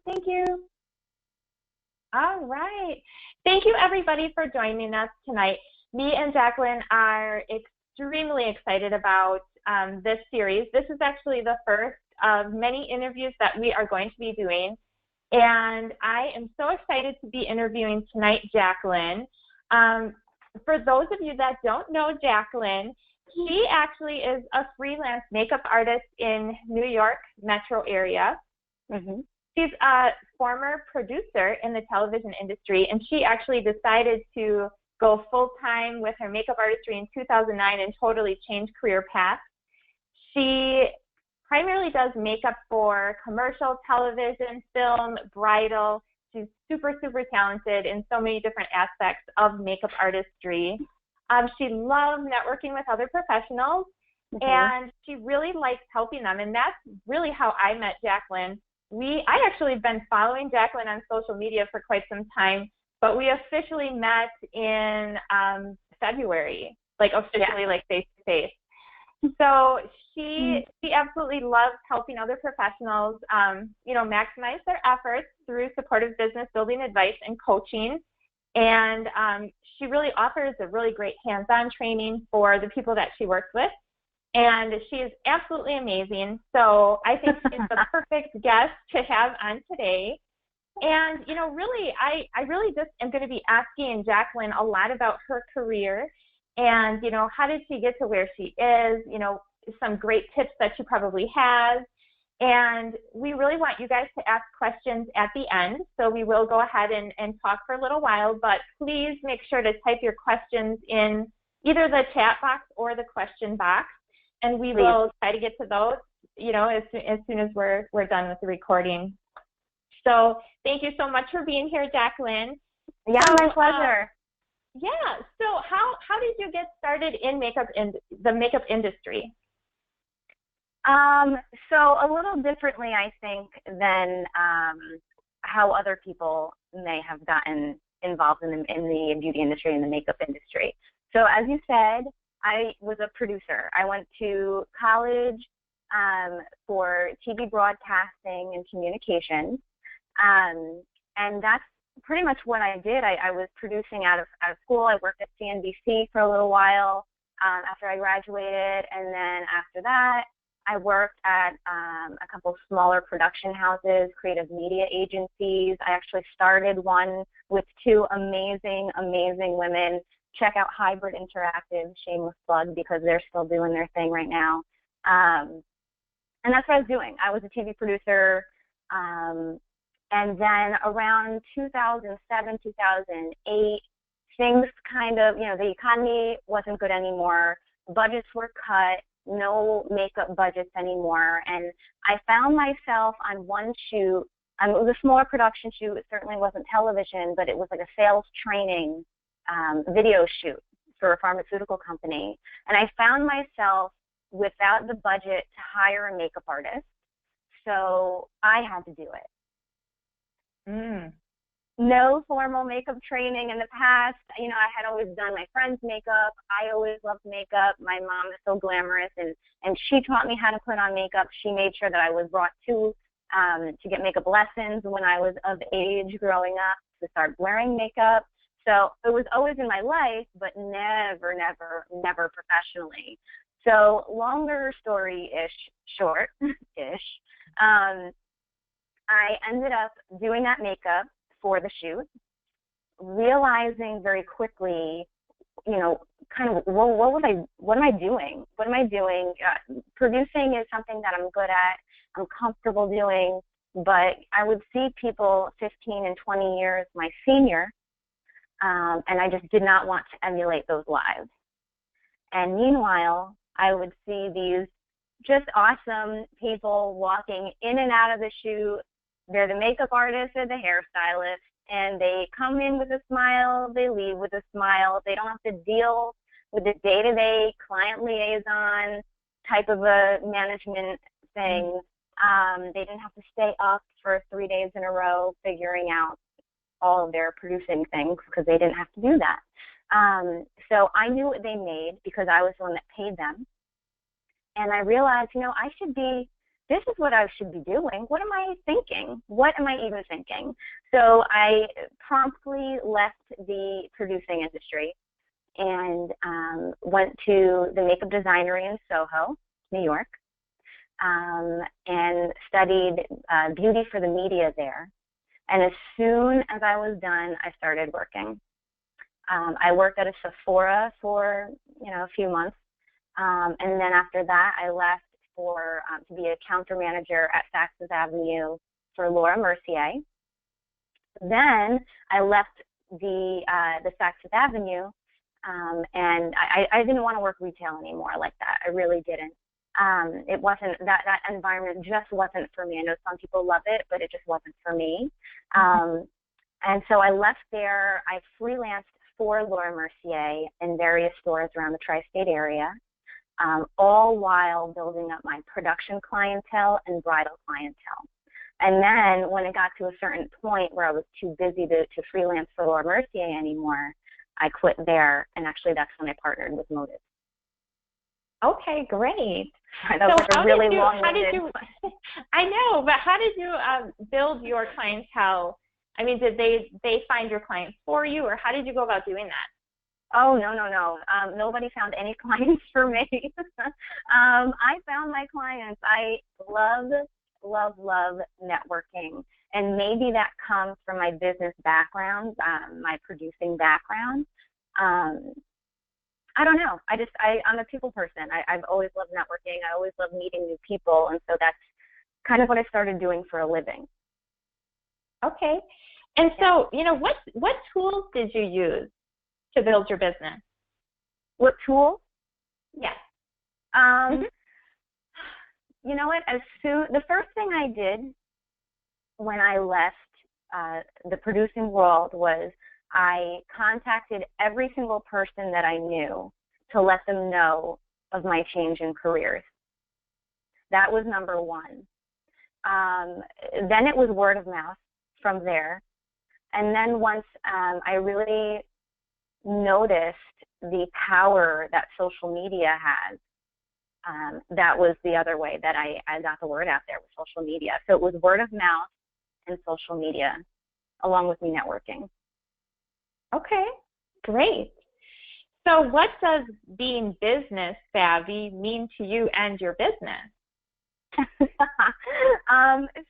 Thank you. All right. Thank you, everybody, for joining us tonight. Me and Jacqueline are extremely excited about this series. This is actually the first of many interviews that we are going to be doing. And I am so excited to be interviewing tonight Jacqueline. For those of you that don't know Jacqueline, she actually is a freelance makeup artist in New York metro area. Mm-hmm. She's a former producer in the television industry, and she actually decided to go full-time with her makeup artistry in 2009 and totally change career paths. She primarily does makeup for commercial, television, film, bridal. She's super, super talented in so many different aspects of makeup artistry. She loves networking with other professionals, and she really likes helping them, and that's really how I met Jacqueline. I actually have been following Jacqueline on social media for quite some time, but we officially met in February, like officially, like face-to-face. So she absolutely loves helping other professionals, maximize their efforts through supportive business building advice and coaching. And she really offers a really great hands-on training for the people that she works with. And she is absolutely amazing. So I think she's the perfect guest to have on today. And, really, I really just am going to be asking Jacqueline a lot about her career and, how did she get to where she is, some great tips that she probably has. And we really want you guys to ask questions at the end. So we will go ahead and talk for a little while, but please make sure to type your questions in either the chat box or the question box. And we will try to get to those, as soon as we're done with the recording. So thank you so much for being here, Jacqueline. Yeah, my pleasure. So how did you get started in the makeup industry? So a little differently, I think, than how other people may have gotten involved in the beauty industry and the makeup industry. So as you said, I was a producer. I went to college for TV broadcasting and communications, and that's pretty much what I did. I was producing out of school. I worked at CNBC for a little while after I graduated, and then after that, I worked at a couple smaller production houses, creative media agencies. I actually started one with two amazing, amazing women. Check out Hybrid Interactive, shameless plug, because they're still doing their thing right now. And that's what I was doing. I was a TV producer. And then around 2007, 2008, things kind of, the economy wasn't good anymore. Budgets were cut. No makeup budgets anymore. And I found myself on one shoot. It was a smaller production shoot. It certainly wasn't television, but it was like a sales training video shoot for a pharmaceutical company. And I found myself without the budget to hire a makeup artist. So I had to do it. No formal makeup training in the past. I had always done my friend's makeup. I always loved makeup. My mom is so glamorous, and she taught me how to put on makeup. She made sure that I was brought to get makeup lessons when I was of age growing up to start wearing makeup. So it was always in my life, but never professionally. So longer story-ish, short-ish, I ended up doing that makeup for the shoot, realizing very quickly, kind of, what am I doing? What am I doing? Producing is something that I'm good at, I'm comfortable doing, but I would see people 15 and 20 years my senior, and I just did not want to emulate those lives. And meanwhile, I would see these just awesome people walking in and out of the shoot. They're the makeup artist or the hairstylist, and they come in with a smile, they leave with a smile. They don't have to deal with the day-to-day client liaison type of a management thing. They didn't have to stay up for 3 days in a row figuring out all of their producing things because they didn't have to do that. So I knew what they made because I was the one that paid them. And I realized, I should be this is what I should be doing. What am I thinking? What am I even thinking? So I promptly left the producing industry and went to the makeup designery in Soho, New York, and studied beauty for the media there. And as soon as I was done, I started working. I worked at a Sephora for, a few months. And then after that, I left for to be a counter manager at Saks Avenue for Laura Mercier. Then I left the Saks Avenue, and I didn't want to work retail anymore like that. I really didn't. It wasn't that environment just wasn't for me. I know some people love it, but it just wasn't for me. And so I left there. I freelanced for Laura Mercier in various stores around the tri-state area, all while building up my production clientele and bridal clientele. And then when it got to a certain point where I was too busy to freelance for Laura Mercier anymore, I quit there, and actually that's when I partnered with Motive. Okay, great. That was like a really long-winded. I know, but how did you build your clientele? I mean, did they find your clients for you, or how did you go about doing that? Oh, no. Nobody found any clients for me. I found my clients. I love networking. And maybe that comes from my business background, my producing background. I don't know. I'm a people person. I've always loved networking. I always love meeting new people. And so that's kind of what I started doing for a living. Okay. And so, what tools did you use to build your business? What tools? Yes. You know what? The first thing I did when I left the producing world was I contacted every single person that I knew to let them know of my change in careers. That was number one. Then it was word of mouth from there. And then once I really noticed the power that social media has, that was the other way that I got the word out there with social media. So it was word of mouth and social media, along with me networking. Okay, great. So what does being business savvy mean to you and your business?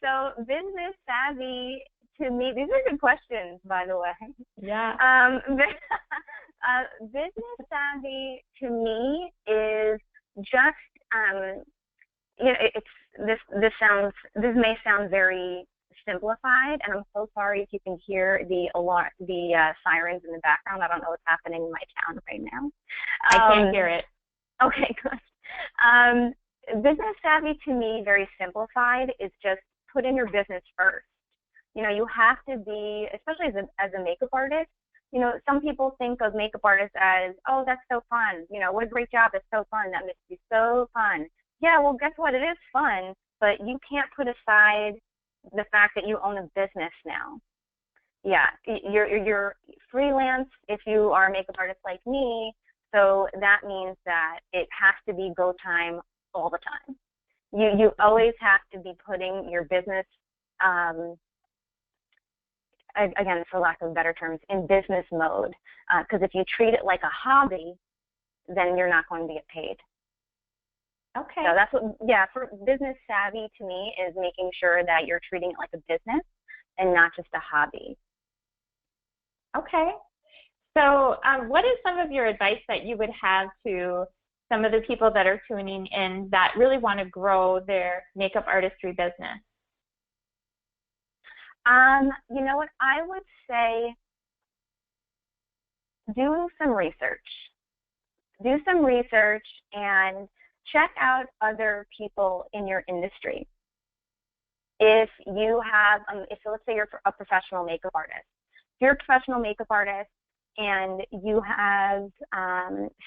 So business savvy to me, these are good questions, by the way. Yeah. Business savvy to me is just, this may sound very simplified, and I'm so sorry if you can hear the sirens in the background. I don't know what's happening in my town right now. I can't hear it. Okay, good. Business savvy to me, very simplified, is just putting your business first. You have to be, especially as a makeup artist, some people think of makeup artists as, oh, that's so fun. What a great job. It's so fun. That must be so fun. Yeah, well, guess what? It is fun, but you can't put aside the fact that you own a business now. Yeah, you're freelance if you are a makeup artist like me, so that means that it has to be go time all the time. You always have to be putting your business, again, for lack of better terms, in business mode, because if you treat it like a hobby, then you're not going to get paid. Okay. So that's for business savvy to me is making sure that you're treating it like a business and not just a hobby. Okay. So what is some of your advice that you would have to some of the people that are tuning in that really want to grow their makeup artistry business? You know what? I would say do some research. Do some research and check out other people in your industry. If you have, let's say you're a professional makeup artist. If you're a professional makeup artist and you have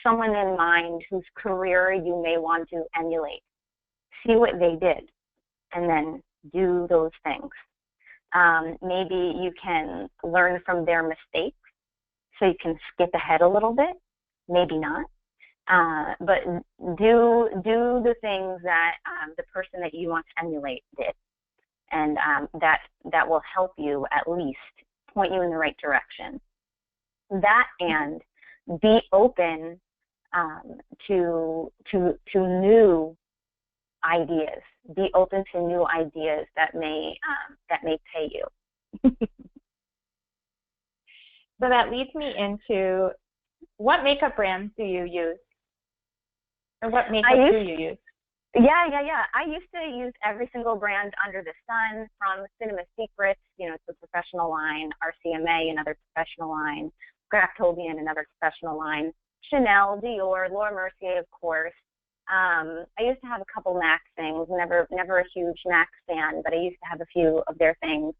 someone in mind whose career you may want to emulate, see what they did and then do those things. Maybe you can learn from their mistakes so you can skip ahead a little bit, maybe not. But do the things that the person that you want to emulate did, and that will help you at least point you in the right direction. That, and be open to new ideas. Be open to new ideas that may pay you. So that leads me into, what makeup brands do you use? Or what makeup do you use? Yeah. I used to use every single brand under the sun, from Cinema Secrets, it's a professional line, RCMA, another professional line, Graftobian, another professional line, Chanel, Dior, Laura Mercier, of course. I used to have a couple MAC things, never a huge MAC fan, but I used to have a few of their things.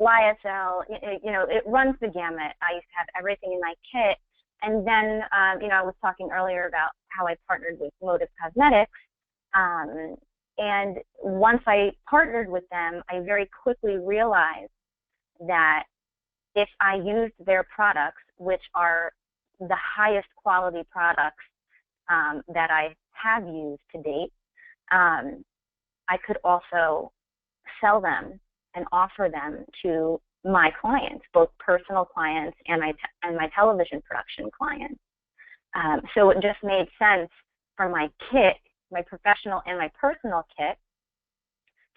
YSL, it runs the gamut. I used to have everything in my kit. And then, I was talking earlier about how I partnered with Motive Cosmetics. And once I partnered with them, I very quickly realized that if I used their products, which are the highest quality products that I have used to date, I could also sell them and offer them to my clients, both personal clients and my television production clients. So it just made sense for my kit, my professional and my personal kit,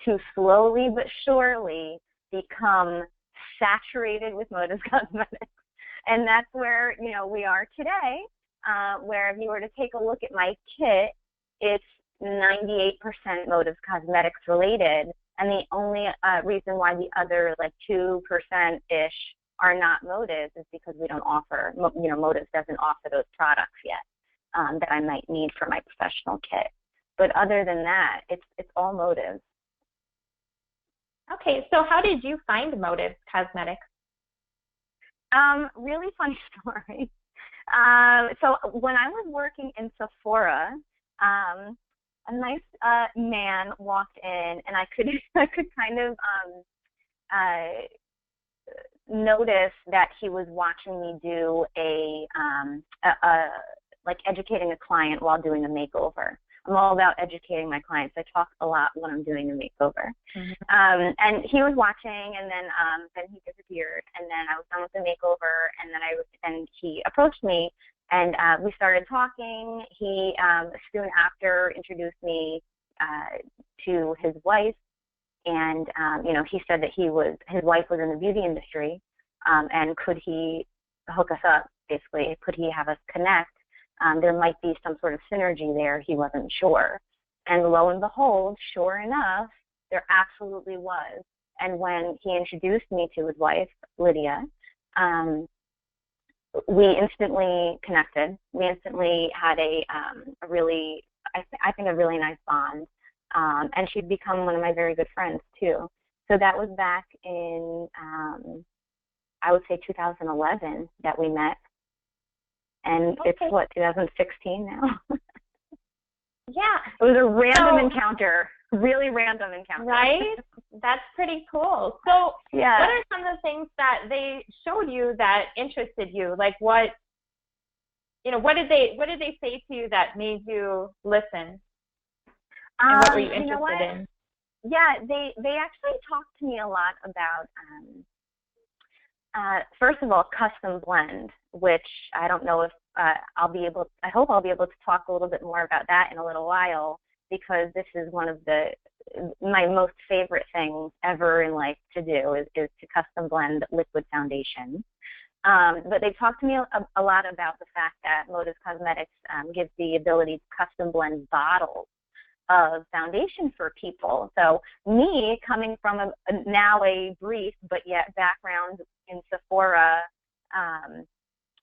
to slowly but surely become saturated with Motive Cosmetics. And that's where, we are today, where if you were to take a look at my kit, it's 98% Motive Cosmetics related. And the only reason why the other 2%-ish are not Motives is because we don't offer, Motives doesn't offer those products yet that I might need for my professional kit. But other than that, it's all Motives. Okay, so how did you find Motive Cosmetics? Really funny story. So when I was working in Sephora, a nice man walked in, and I could kind of notice that he was watching me do educating a client while doing a makeover. I'm all about educating my clients. I talk a lot when I'm doing a makeover. Mm-hmm. And he was watching, and then he disappeared, and then I was done with the makeover, and he approached me, and we started talking. He soon after introduced me to his wife, and he said that his wife was in the beauty industry, and could he hook us up? Basically, could he have us connect? There might be some sort of synergy there. He wasn't sure. And lo and behold, sure enough, there absolutely was. And when he introduced me to his wife, Lydia, we instantly connected. We instantly had a really nice bond. And she'd become one of my very good friends, too. So that was back in, I would say 2011 that we met. And okay. It's 2016 now? Yeah. It was a random encounter, really random encounter. Right? That's pretty cool. So yeah. What are some of the things that they showed you that interested you? Like what did they say to you that made you listen? And what were you interested in? Yeah, they actually talked to me a lot about, first of all, custom blend, which I don't know if I hope I'll be able to talk a little bit more about that in a little while, because this is one of my most favorite things ever in life to do is to custom blend liquid foundation. But they talked to me a lot about the fact that Motive Cosmetics gives the ability to custom blend bottles of foundation for people. So me, coming from now a brief but yet background in Sephora,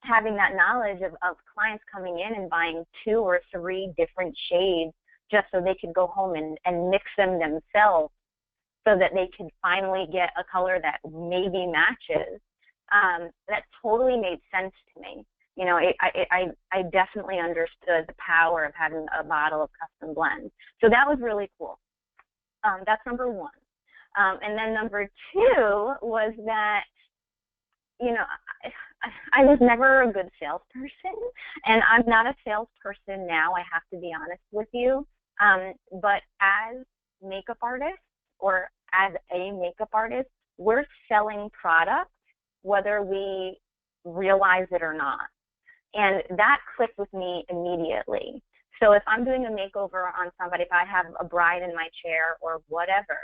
having that knowledge of clients coming in and buying 2 or 3 different shades just so they could go home and mix them themselves so that they could finally get a color that maybe matches. That totally made sense to me. I definitely understood the power of having a bottle of custom blends. So that was really cool. That's number 1. And then number 2 was that, I was never a good salesperson, and I'm not a salesperson now, I have to be honest with you. But as makeup artists, or as a makeup artist, we're selling product whether we realize it or not. And that clicked with me immediately. So if I'm doing a makeover on somebody, if I have a bride in my chair or whatever,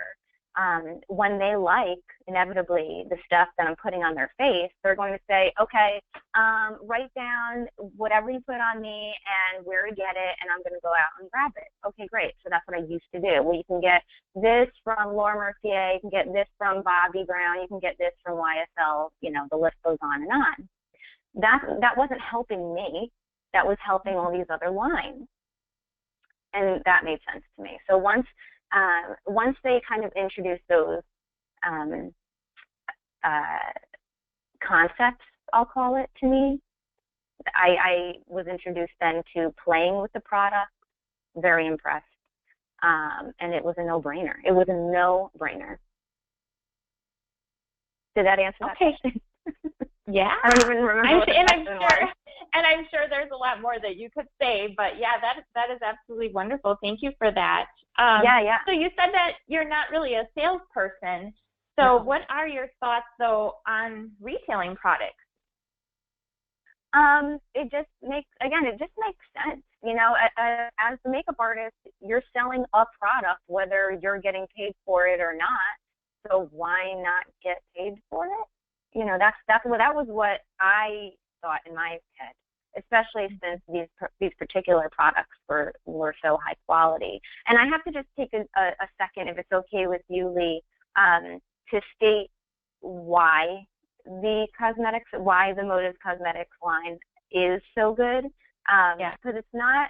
when they like, inevitably, the stuff that I'm putting on their face, they're going to say, okay, write down whatever you put on me and where to get it, and I'm going to go out and grab it. Okay, great. So that's what I used to do. Well, you can get this from Laura Mercier, you can get this from Bobbi Brown, you can get this from YSL, the list goes on and on. That wasn't helping me. That was helping all these other lines. And that made sense to me. So once they kind of introduced those concepts, I'll call it, to me, I was introduced then to playing with the product, very impressed. And it was a no-brainer. It was a no-brainer. Did that answer that question? Yeah. I don't even remember what the question was. And I'm sure there's a lot more that you could say, but yeah, that is absolutely wonderful. Thank you for that. Yeah. So you said that you're not really a salesperson. So No. What are your thoughts, though, on retailing products? It just makes sense. As a makeup artist, you're selling a product, whether you're getting paid for it or not. So why not get paid for it? That was what I thought in my head, especially since these particular products were so high quality. And I have to just take a second, if it's okay with you, Lee, to state why the Motives Cosmetics line is so good. Because it's not.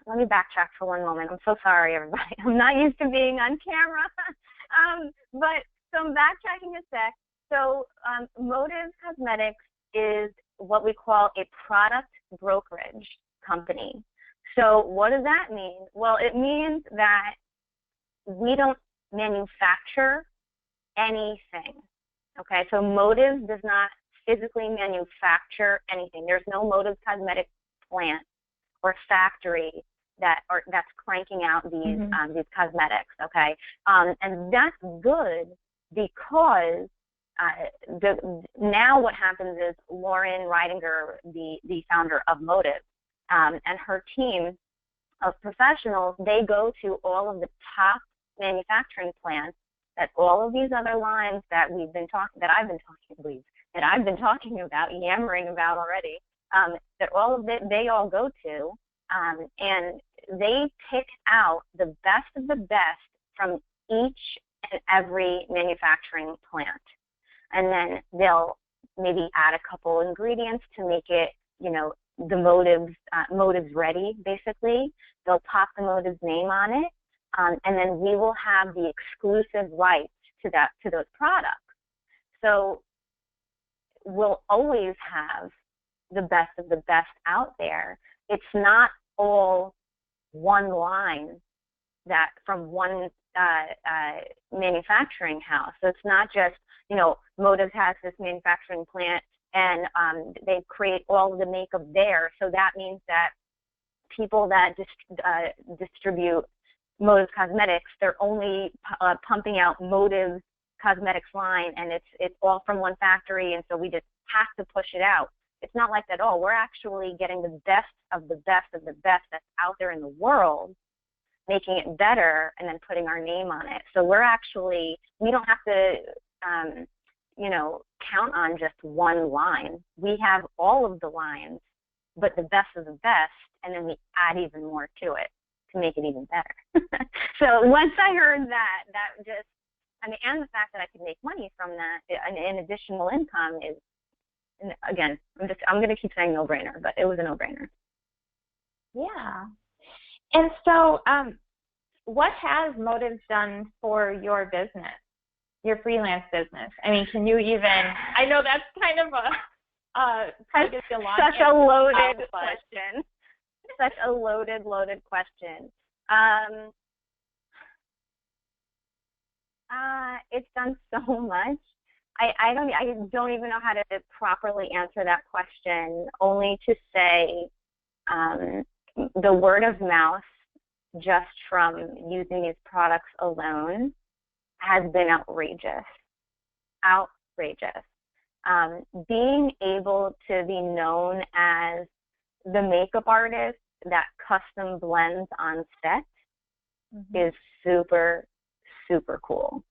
Let me backtrack for one moment. I'm so sorry, everybody. I'm not used to being on camera. So I'm backtracking a sec. So Motives Cosmetics is what we call a product brokerage company. So what does that mean? Well, it means that we don't manufacture anything. Okay, so Motives does not physically manufacture anything. There's no Motives Cosmetics plant or factory that's cranking out these cosmetics. Okay, and that's good because now what happens is Lauren Reidinger, the founder of Motives, and her team of professionals, they go to all of the top manufacturing plants that all of these other lines that I've been talking about, yammering about already, they all go to, and they pick out the best of the best from each and every manufacturing plant. And then they'll maybe add a couple ingredients to make it, the Motives ready, basically. They'll pop the Motives name on it, and then we will have the exclusive rights to those products. So we'll always have the best of the best out there. It's not all one line that from one manufacturing house. So it's not just, Motives has this manufacturing plant and they create all of the makeup there. So that means that people that distribute Motives Cosmetics, they're only pumping out Motives Cosmetics line, and it's all from one factory, and so we just have to push it out. It's not like that at all. We're actually getting the best of the best of the best that's out there in the world, making it better, and then putting our name on it. So we don't have to, count on just one line. We have all of the lines, but the best of the best, and then we add even more to it to make it even better. So once I heard that just, and the fact that I could make money from that, an additional income is, and again, I'm going to keep saying no-brainer, but it was a no-brainer. Yeah. And so what has Motives done for your business, your freelance business? I mean, can you even, I know that's kind of such a loaded question. Such a loaded question. It's done so much. I don't even know how to properly answer that question, only to say the word of mouth just from using these products alone has been outrageous. Outrageous. Being able to be known as the makeup artist that custom blends on set is super, super cool.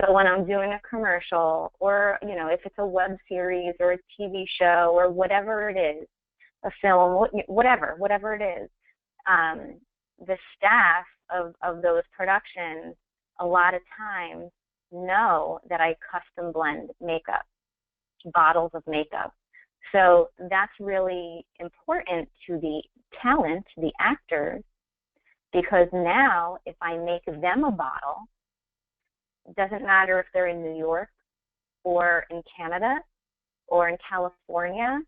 So when I'm doing a commercial, or, you know, if it's a web series or a TV show or whatever it is, a film, whatever it is, the staff of those productions a lot of times know that I custom blend makeup, bottles of makeup. So that's really important to the talent, the actors, because now if I make them a bottle, it doesn't matter if they're in New York or in Canada or in California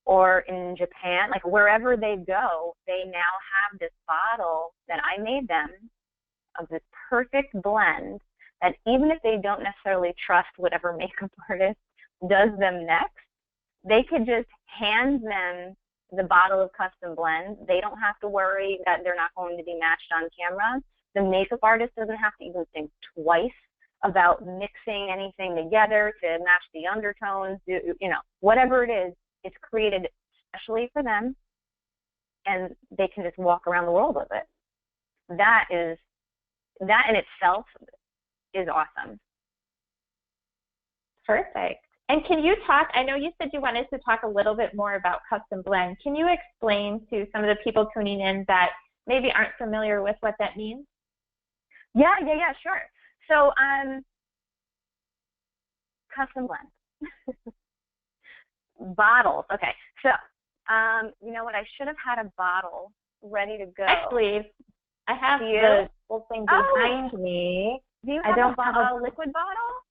or in Japan, like wherever they go, they now have this bottle that I made them of this perfect blend that even if they don't necessarily trust whatever makeup artist does them next, they could just hand them the bottle of custom blend. They don't have to worry that they're not going to be matched on camera. The makeup artist doesn't have to even think twice about mixing anything together to match the undertones, you know, whatever it is, it's created especially for them, and they can just walk around the world with it. That in itself is awesome. Perfect. And can you talk, I know you said you wanted to talk a little bit more about custom blend. Can you explain to some of the people tuning in that maybe aren't familiar with what that means? Yeah, sure. So, custom blend. Bottles. Okay. So, you know what? I should have had a bottle ready to go. Actually, I have the whole thing behind me. Do you have a liquid bottle?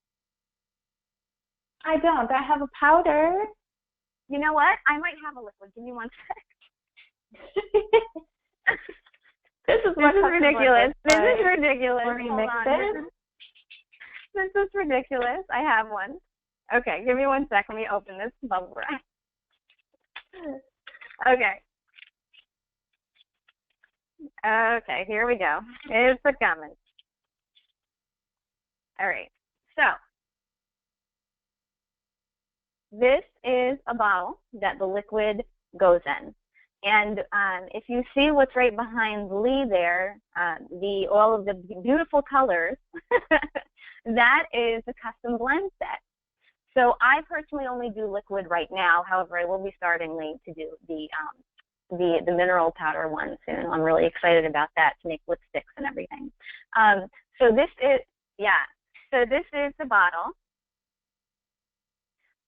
I don't. I have a powder. You know what? I might have a liquid. Give me one sec. This is ridiculous. This is ridiculous. Hold on. This is ridiculous. I have one. Okay, give me one sec. Let me open this bubble wrap. Okay, here we go. It's the coming. All right. So, this is a bottle that the liquid goes in. And if you see what's right behind Lee there, all of the beautiful colors, that is the custom blend set. So I personally only do liquid right now. However, I will be starting Lee to do the mineral powder one soon. I'm really excited about that, to make lipsticks and everything. So this is the bottle.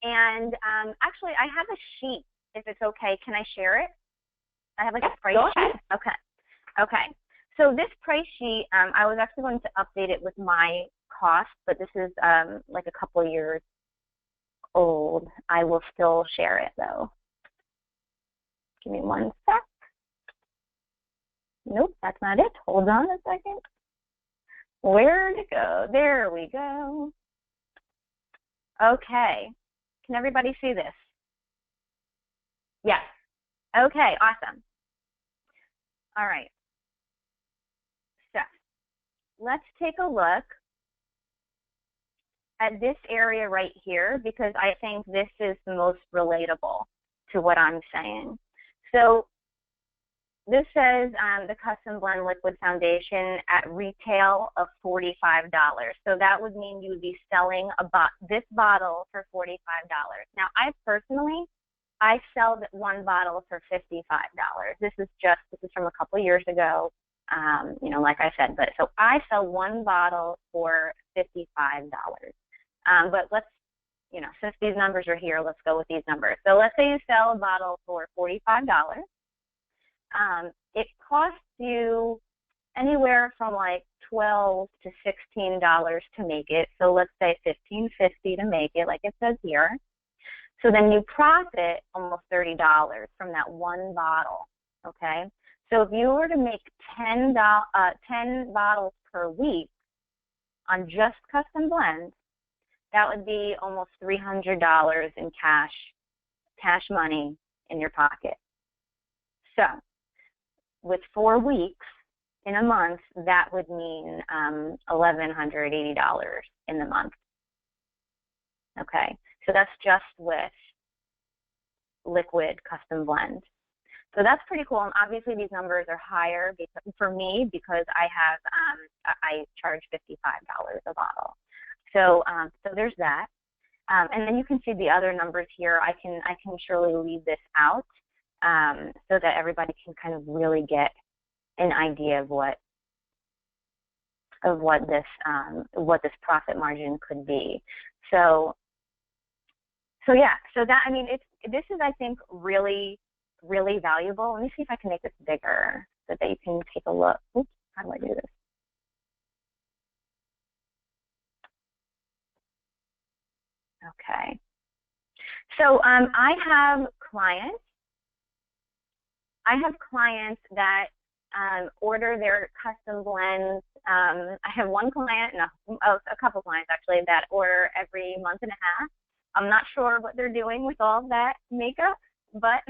And actually, I have a sheet, if it's okay. Can I share it? I have like a price sheet. Okay. So this price sheet, I was actually going to update it with my cost, but this is like a couple of years old. I will still share it though. Give me one sec. Nope, that's not it. Hold on a second. Where'd it go? There we go. Okay. Can everybody see this? Yes. Okay, awesome. All right. So let's take a look at this area right here, because I think this is the most relatable to what I'm saying. So this says the Custom Blend Liquid Foundation at retail of $45. So that would mean you would be selling this bottle for $45. Now, I sell one bottle for $55. This is from a couple years ago, you know, like I said. But so I sell one bottle for $55. But let's, you know, since these numbers are here, let's go with these numbers. So let's say you sell a bottle for $45. It costs you anywhere from like $12 to $16 to make it. So let's say $15.50 to make it, like it says here. So then you profit almost $30 from that one bottle. Okay. So if you were to make 10 bottles per week on just custom blends, that would be almost $300 in cash money in your pocket. So with 4 weeks in a month, that would mean $1,180 in the month. Okay, so that's just with liquid custom blend. So that's pretty cool. And obviously these numbers are higher for me because I charge $55 a bottle. So there's that. And then you can see the other numbers here. I can surely leave this out so that everybody can kind of really get an idea of what this profit margin could be. So yeah. So that, I mean, this is, I think, really, really valuable. Let me see if I can make this bigger so that you can take a look. Oops, how do I do this? Okay. So I have clients that order their custom blends. I have one client, a couple clients actually, that order every month and a half. I'm not sure what they're doing with all that makeup, but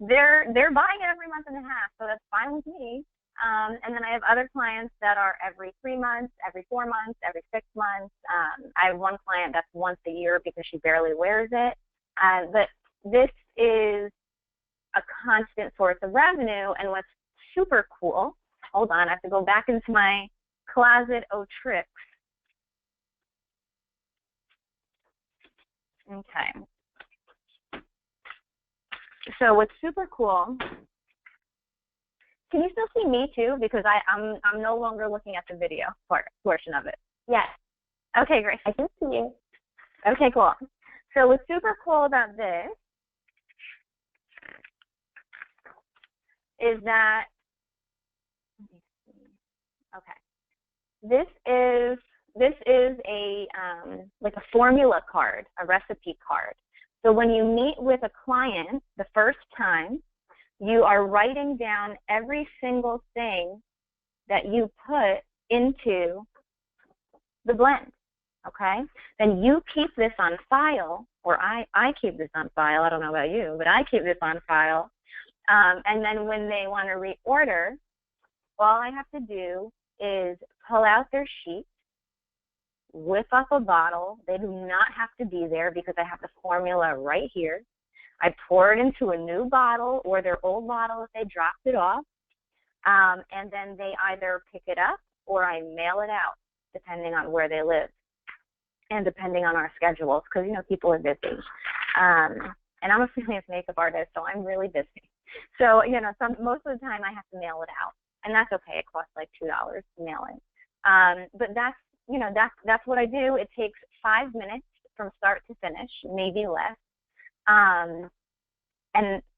they're buying it every month and a half, so that's fine with me. And then I have other clients that are every 3 months, every 4 months, every 6 months. I have one client that's once a year because she barely wears it. But this is a constant source of revenue, and what's super cool, hold on, I have to go back into my closet of tricks. Okay. So what's super cool, can you still see me too? Because I'm no longer looking at the video portion of it. Yes. Okay, great. I can see you. Okay, cool. So what's super cool about this is that, okay, this is a like a formula card, a recipe card. So when you meet with a client the first time, you are writing down every single thing that you put into the blend, okay? Then you keep this on file, or I keep this on file. I don't know about you, but I keep this on file. And then when they want to reorder, all I have to do is pull out their sheet, whip up a bottle. They do not have to be there because I have the formula right here. I pour it into a new bottle or their old bottle if they dropped it off, and then they either pick it up or I mail it out, depending on where they live and depending on our schedules, because, you know, people are busy. And I'm a freelance makeup artist, so I'm really busy. So, you know, most of the time I have to mail it out, and that's okay. It costs like $2 to mail it. But that's, you know, that's what I do. It takes 5 minutes from start to finish, maybe less. And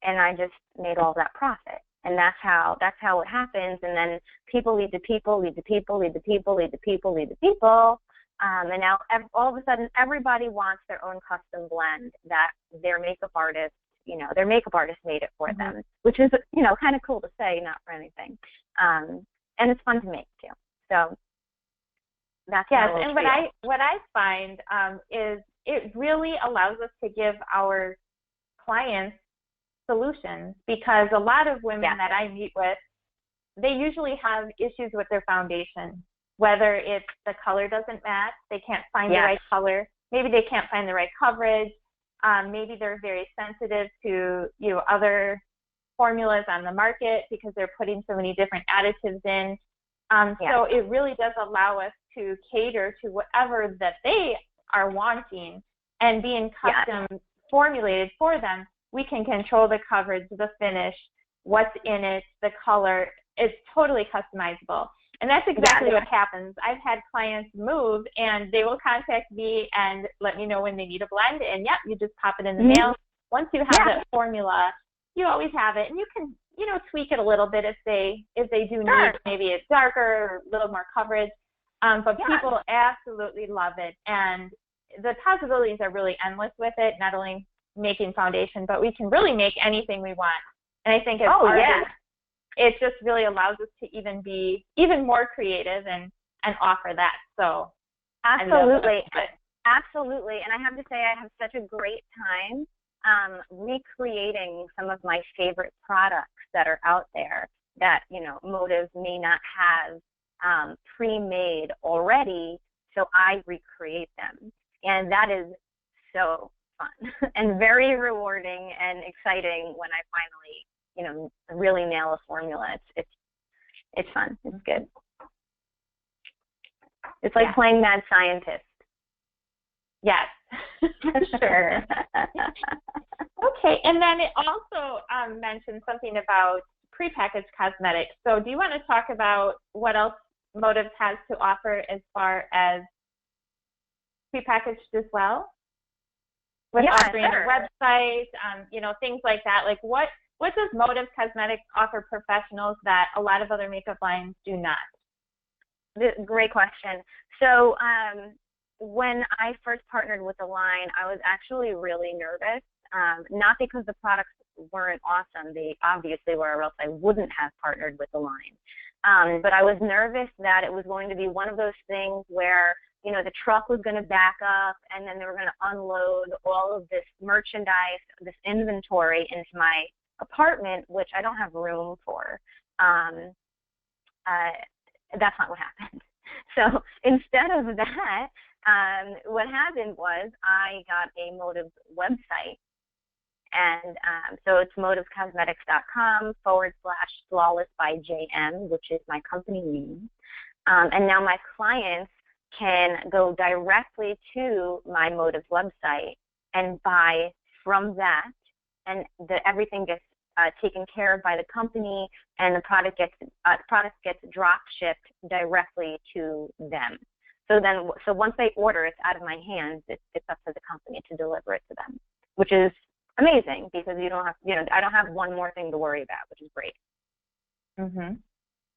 I just made all that profit. And that's how it happens. And then people lead to people, lead to people, lead to people, lead to people, lead to people. And now all of a sudden everybody wants their own custom blend that their makeup artist, you know, their makeup artist made it for them, which is, you know, kind of cool to say, not for anything. And it's fun to make too. So that's yes. And what I find is it really allows us to give our clients solutions, because a lot of women that I meet with, they usually have issues with their foundation, whether it's the color doesn't match, they can't find the right color, maybe they can't find the right coverage, maybe they're very sensitive to, you know, other formulas on the market because they're putting so many different additives in. So it really does allow us to cater to whatever that they are wanting, and being custom formulated for them. We can control the coverage, the finish, what's in it, the color. It's totally customizable. And that's exactly what happens. I've had clients move, and they will contact me and let me know when they need a blend. And you just pop it in the mail. Once you have that formula, you always have it. And you can, you know, tweak it a little bit if they do need maybe it's darker or a little more coverage. But people absolutely love it. And the possibilities are really endless with it, not only making foundation, but we can really make anything we want. And I think as artists, it just really allows us to even be even more creative and offer that. So absolutely. Absolutely. And I have to say, I have such a great time recreating some of my favorite products that are out there that, you know, Motives may not have pre-made already, so I recreate them. And that is so fun and very rewarding and exciting when I finally, you know, really nail a formula. It's fun. It's good. It's like playing Mad Scientist. Yes, for sure. Okay, and then it also mentioned something about prepackaged cosmetics. So do you want to talk about what else Motives has to offer as far as prepackaged as well? With offering a website, you know, things like that. Like what does Motives Cosmetics offer professionals that a lot of other makeup lines do not? Great question. So when I first partnered with the line, I was actually really nervous, not because the products weren't awesome. They obviously were, or else I wouldn't have partnered with the line. But I was nervous that it was going to be one of those things where, you know, the truck was going to back up and then they were going to unload all of this merchandise, this inventory into my apartment, which I don't have room for. That's not what happened. So instead of that, what happened was I got a Motives website. And so it's motivescosmetics.com/flawless by JM, which is my company name. And now my clients can go directly to my Motives website and buy from that, and everything gets taken care of by the company, and the product gets drop shipped directly to them. So once they order, it's out of my hands. It's up to the company to deliver it to them, which is amazing because you don't have, you know, I don't have one more thing to worry about, which is great. Mhm.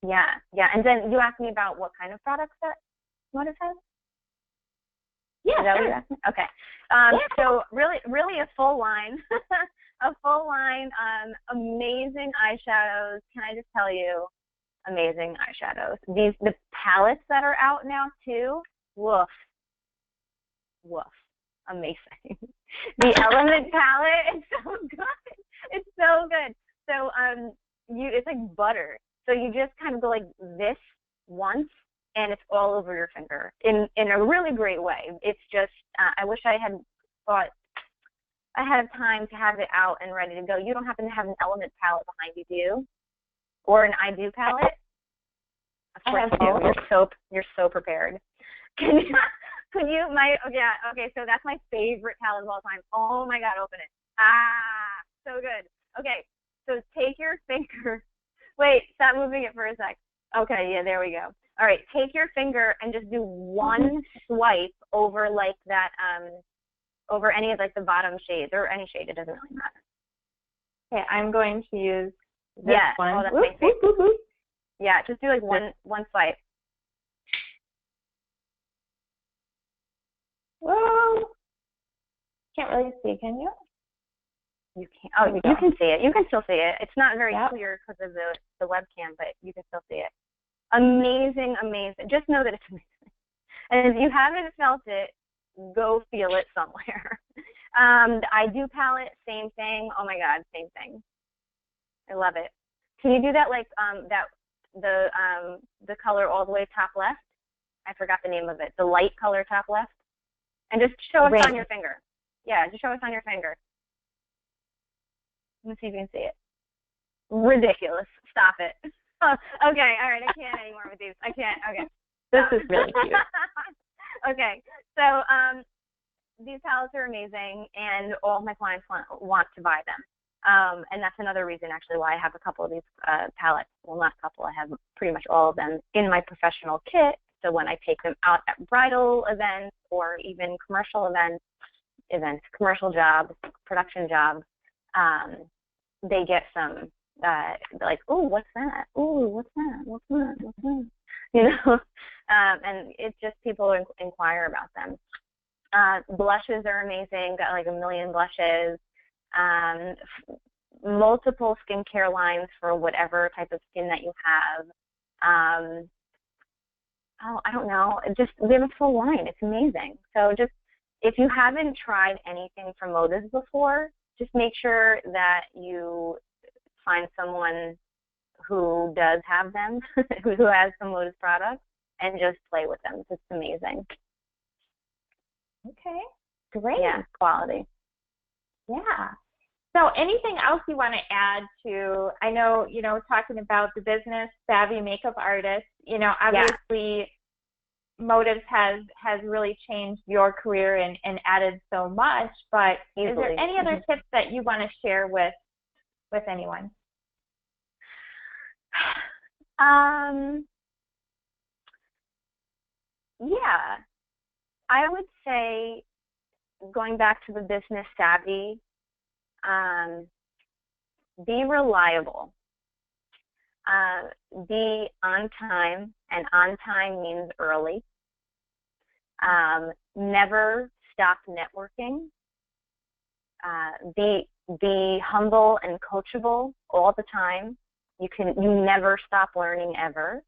Yeah. And then you asked me about what kind of products that Motives has. Yeah. Is that what you asked me? Okay. So really a full line, amazing eyeshadows. Can I just tell you, amazing eyeshadows. The palettes that are out now too. Woof, amazing. The Element palette is so good. It's so good. So it's like butter. So you just kind of go like this once, and it's all over your finger in a really great way. It's just I wish I had thought ahead of time to have it out and ready to go. You don't happen to have an Element palette behind you, do you? Or an I Do palette? Of course you do. You're so prepared. Can you okay, so that's my favorite palette of all time. Oh my God, open it. So good. Okay, so take your finger. Wait, stop moving it for a sec. Okay, yeah, there we go. All right, take your finger and just do one swipe over like that, over any of like the bottom shades, or any shade, it doesn't really matter. Okay, I'm going to use this one. Oh, that's my favorite. Yeah, just do like one swipe. Whoa. Can't really see, can you? You can't. Oh, you can see it. You can still see it. It's not very clear because of the webcam, but you can still see it. Amazing. Just know that it's amazing. And if you haven't felt it, go feel it somewhere. The I Do palette, same thing. Oh my God, same thing. I love it. Can you do that like the color all the way top left? I forgot the name of it. The light color top left. And just show us on your finger. Yeah, just show us on your finger. Let me see if you can see it. Ridiculous. Stop it. Okay, all right, I can't anymore with these. I can't. Okay. This is really cute. Okay, so these palettes are amazing, and all my clients want to buy them. And that's another reason, actually, why I have a couple of these palettes. Well, not a couple. I have pretty much all of them in my professional kit. So when I take them out at bridal events or even commercial events, commercial jobs, production jobs, they get some, like, oh, what's that? Oh, what's that? What's that? What's that? You know, and it's just people inquire about them. Blushes are amazing. Got like a million blushes. Multiple skincare lines for whatever type of skin that you have. I don't know. We have a full line. It's amazing. So just if you haven't tried anything from motives before, just make sure that you find someone who does have them, who has some motives products, and just play with them. It's amazing. Okay, great. Yeah, quality. Yeah. So anything else you want to add to, I know, talking about the business savvy makeup artist, obviously motives has really changed your career and added so much, but Easily. Is there any other tips that you want to share with anyone? Yeah, I would say, going back to the business savvy, be reliable. Be on time, and on time means early. Never stop networking. Be humble and coachable all the time. You never stop learning ever.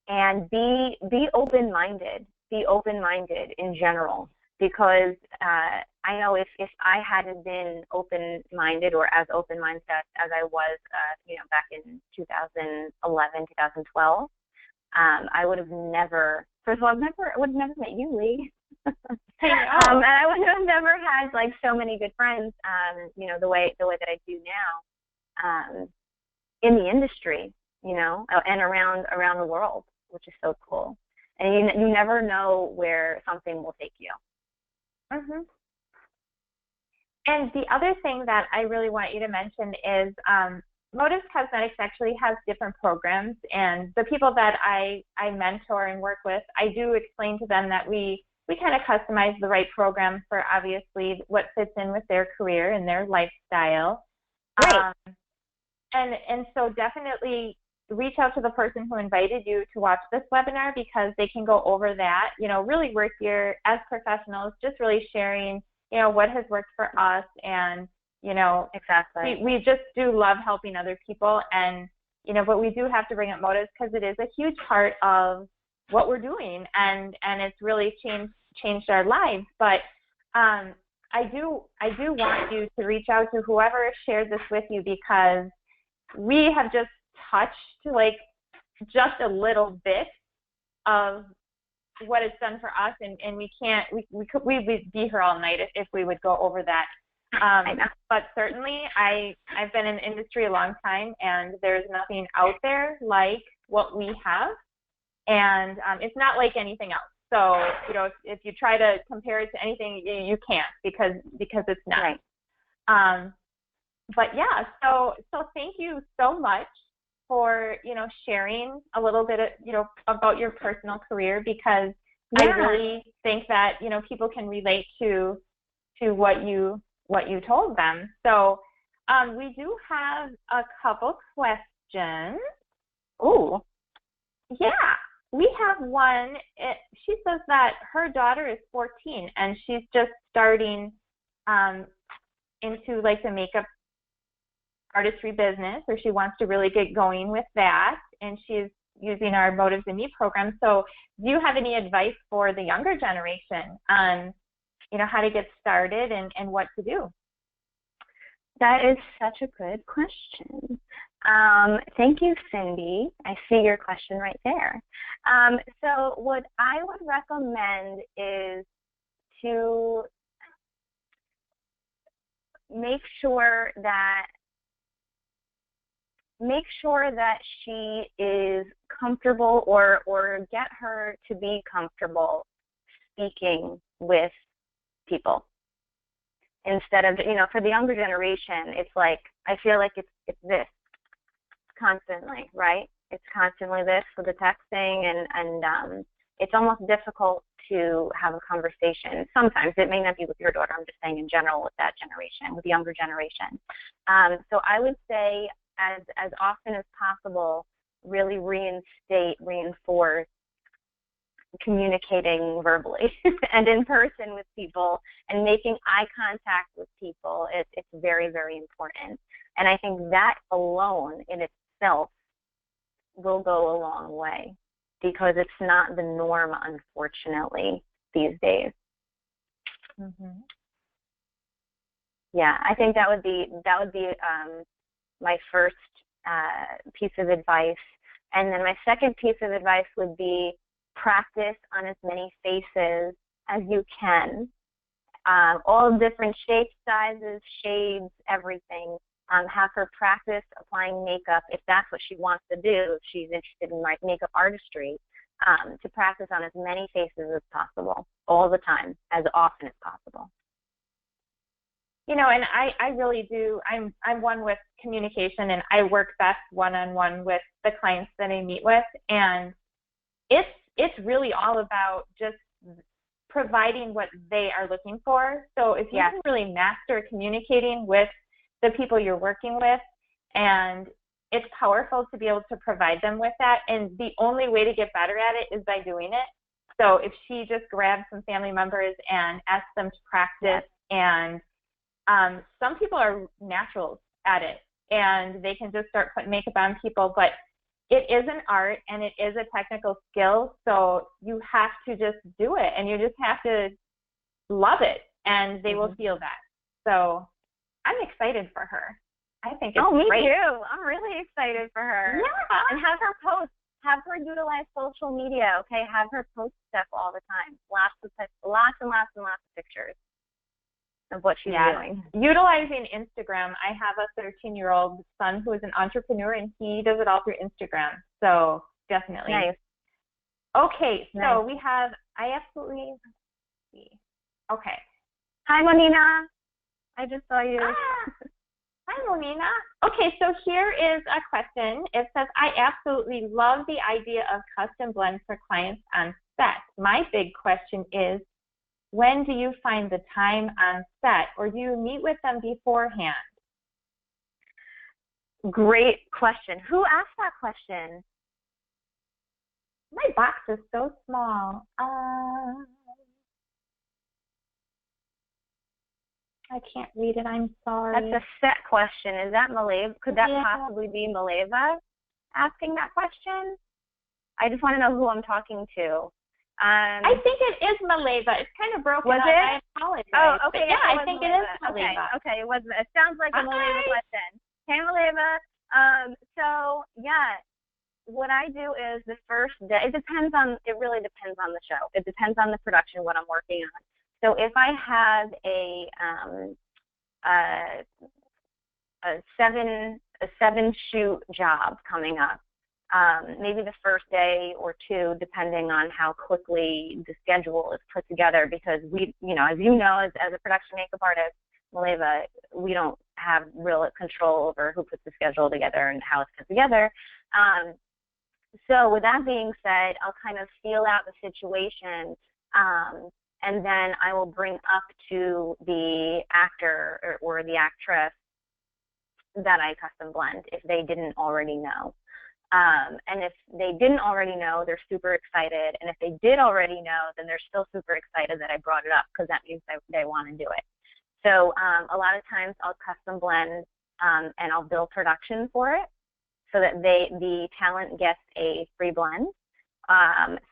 And be open-minded. Be open-minded in general, because I know if I hadn't been open-minded or as open-minded as I was, back in 2011, 2012, I would have never. First of all, I would have never met you, Lee. And I would have never had so many good friends, the way that I do now, in the industry, and around the world, which is so cool. And you never know where something will take you. Mm-hmm. And the other thing that I really want you to mention is Motives Cosmetics actually has different programs, and the people that I mentor and work with, I do explain to them that we kind of customize the right program for obviously what fits in with their career and their lifestyle. Right. And so definitely reach out to the person who invited you to watch this webinar, because they can go over that. Really we're here as professionals, just really sharing, what has worked for us. And, exactly. We just do love helping other people. And, but we do have to bring up motives because it is a huge part of what we're doing, and it's really changed our lives. But I do want you to reach out to whoever shared this with you, because we have just touched just a little bit of what it's done for us, and we'd be here all night if we would go over that. But certainly I've been in the industry a long time, and there's nothing out there like what we have, and it's not like anything else. So if you try to compare it to anything, you can't, because it's not. Right. But yeah, so thank you so much for sharing a little bit of, about your personal career, because I really think that people can relate to what you told them. So we do have a couple questions. Oh, yeah, we have one. She says that her daughter is 14 and she's just starting into the makeup artistry business, or she wants to really get going with that, and she's using our Motives in Me program. So do you have any advice for the younger generation on how to get started and what to do? That is such a good question. Thank you, Cindy. I see your question right there. So what I would recommend is to make sure that she is comfortable, or get her to be comfortable speaking with people. Instead of, for the younger generation, it's I feel like it's this constantly, right? It's constantly this with the texting, and it's almost difficult to have a conversation. Sometimes it may not be with your daughter, I'm just saying in general with that generation, with the younger generation. So I would say, as often as possible, really reinforce communicating verbally and in person with people, and making eye contact with people. It's very, very important. And I think that alone in itself will go a long way. because it's not the norm, unfortunately, these days. Mm-hmm. Yeah, I think that would be my first piece of advice. And then my second piece of advice would be practice on as many faces as you can. All different shapes, sizes, shades, everything. Have her practice applying makeup if that's what she wants to do, if she's interested in like makeup artistry, to practice on as many faces as possible, all the time, as often as possible. You know, and I really do, I'm one with communication, and I work best one-on-one with the clients that I meet with, and it's really all about just providing what they are looking for. So if you can really master communicating with the people you're working with, and it's powerful to be able to provide them with that, and the only way to get better at it is by doing it. So if she just grabs some family members and asks them to practice, and some people are naturals at it, and they can just start putting makeup on people, but it is an art and it is a technical skill, so you have to just do it, and you just have to love it, and they will feel that. So I'm excited for her. I think it's me great. too. I'm really excited for her. Yeah. And have her post. Have her utilize social media, okay? Have her post stuff all the time. Lots and lots of pictures of what she's doing. Utilizing Instagram. I have a 13-year-old son who is an entrepreneur, and he does it all through Instagram. So definitely. Nice. Okay, so we have, okay. Hi, Monina. I just saw you. Hi, Monina. Okay, so here is a question. It says, I absolutely love the idea of custom blends for clients on set. My big question is, when do you find the time on set, or do you meet with them beforehand? Great question. Who asked that question? My box is so small. I can't read it. I'm sorry. That's a set question. Is that Maleva? Could that possibly be Maleva asking that question? I just want to know who I'm talking to. I think it is Maleva. It's kind of broken up. I apologize. Oh, okay. But yeah, I think Maleva. It is Maleva. Okay. It sounds like a Maleva question. Hey, Maleva. So yeah, what I do is the first day. It really depends on the show. It depends on the production, what I'm working on. So if I have a 7 shoot job coming up, maybe the first day or two, depending on how quickly the schedule is put together, because we, as you know, as a production makeup artist, Maleva, we don't have real control over who puts the schedule together and how it's put together. So with that being said, I'll kind of feel out the situation, and then I will bring up to the actor or the actress that I custom blend if they didn't already know. And if they didn't already know, they're super excited. And if they did already know, then they're still super excited that I brought it up, because that means they want to do it. So a lot of times I'll custom blend and I'll bill production for it so that the talent gets a free blend.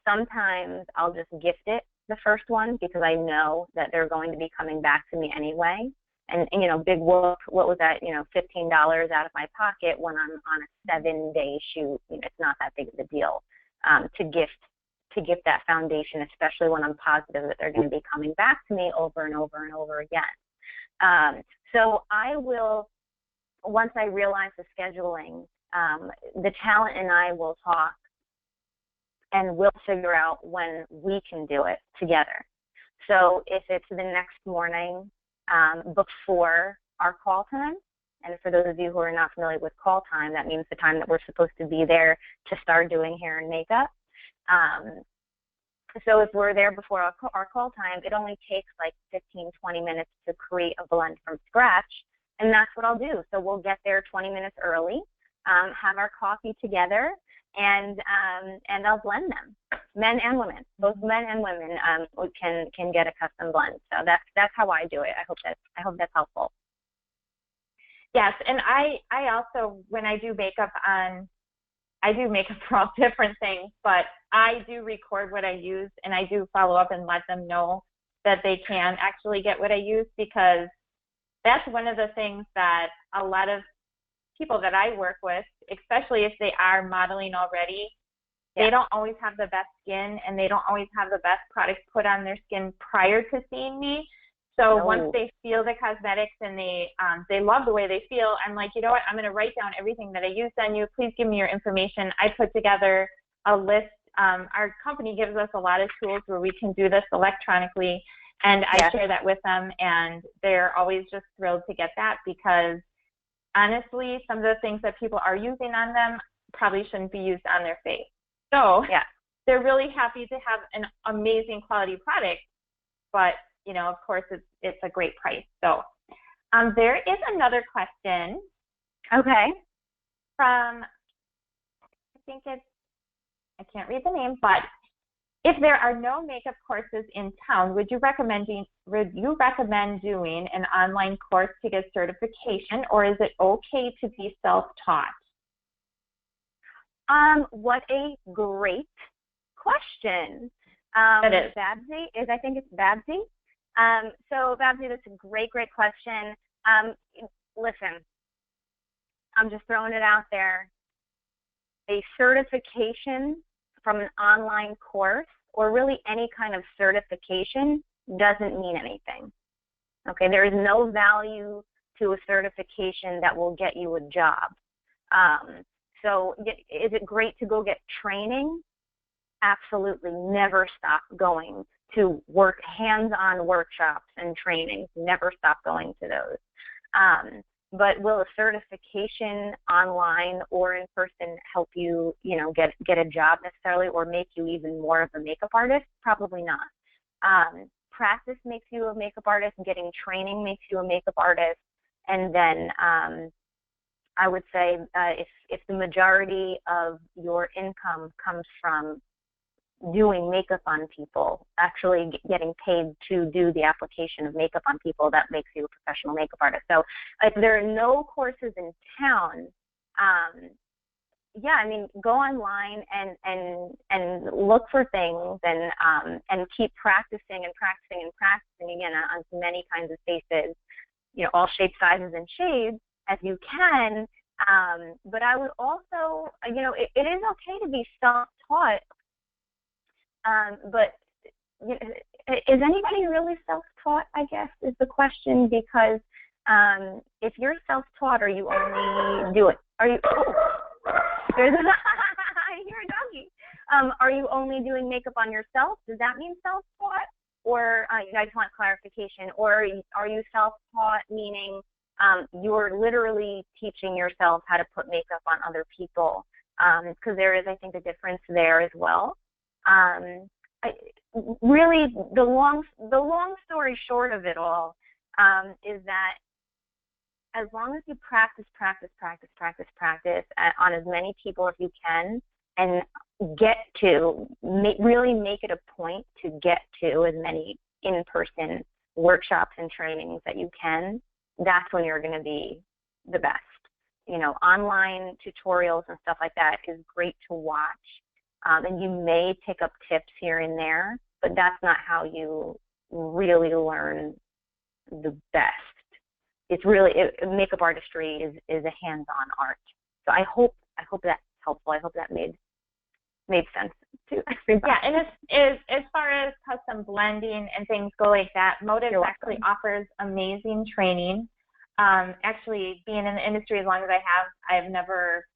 Sometimes I'll just gift it the first one, because I know that they're going to be coming back to me anyway. And big whoop, what was that, $15 out of my pocket when I'm on a 7-day shoot. It's not that big of a deal to gift that foundation, especially when I'm positive that they're going to be coming back to me over and over and over again. So I will, once I realize the scheduling, the talent and I will talk, and we'll figure out when we can do it together. So if it's the next morning before our call time, and for those of you who are not familiar with call time, that means the time that we're supposed to be there to start doing hair and makeup. So if we're there before our call time, it only takes like 15, 20 minutes to create a blend from scratch, and that's what I'll do. So we'll get there 20 minutes early, have our coffee together, and I'll blend them, men and women. Both men and women can get a custom blend. So that's how I do it. I hope that's helpful. Yes, and I also, when I do makeup on I do makeup for all different things, but I do record what I use, and I do follow up and let them know that they can actually get what I use, because that's one of the things that a lot of people that I work with, especially if they are modeling already, they don't always have the best skin, and they don't always have the best products put on their skin prior to seeing me. So once they feel the cosmetics and they love the way they feel, I'm like, you know what, I'm going to write down everything that I used on you. Please give me your information. I put together a list. Our company gives us a lot of tools where we can do this electronically, and I share that with them, and they're always just thrilled to get that, because honestly, some of the things that people are using on them probably shouldn't be used on their face. So they're really happy to have an amazing quality product, but you know, of course, it's a great price. So there is another question. Okay. From, I think it's, I can't read the name, but if there are no makeup courses in town, would you recommend doing an online course to get certification, or is it okay to be self-taught? What a great question. That is. Babsy is, I think it's Babsy. So Babsy, that's a great question. Listen, I'm just throwing it out there. A certification from an online course, or really any kind of certification, doesn't mean anything. Okay, there is no value to a certification that will get you a job. So is it great to go get training? Absolutely. Never stop going to hands-on workshops and trainings. Never stop going to those. But will a certification online or in person help you, get a job necessarily, or make you even more of a makeup artist? Probably not. Practice makes you a makeup artist. Getting training makes you a makeup artist. And then I would say if the majority of your income comes from doing makeup on people, actually getting paid to do the application of makeup on people, that makes you a professional makeup artist. So if there are no courses in town, go online and look for things and keep practicing again on as many kinds of faces, all shapes, sizes, and shades as you can. But I would also, it is okay to be self-taught. But is anybody really self-taught, I guess, is the question, because if you're self-taught, are you only doing, there's I hear a doggy. Are you only doing makeup on yourself? Does that mean self-taught? Or I just want clarification. Or are you self-taught, meaning you're literally teaching yourself how to put makeup on other people? Because there is, I think, a difference there as well. Really, the long story short of it all is that as long as you practice on as many people as you can, and really make it a point to get to as many in-person workshops and trainings that you can, that's when you're going to be the best. Online tutorials and stuff like that is great to watch. And you may pick up tips here and there, but that's not how you really learn the best. It's really, makeup artistry is a hands-on art. So I hope that's helpful. I hope that made sense to everybody. Yeah, and as far as custom blending and things go like that, Motive actually offers amazing training. Actually, being in the industry as long as I have never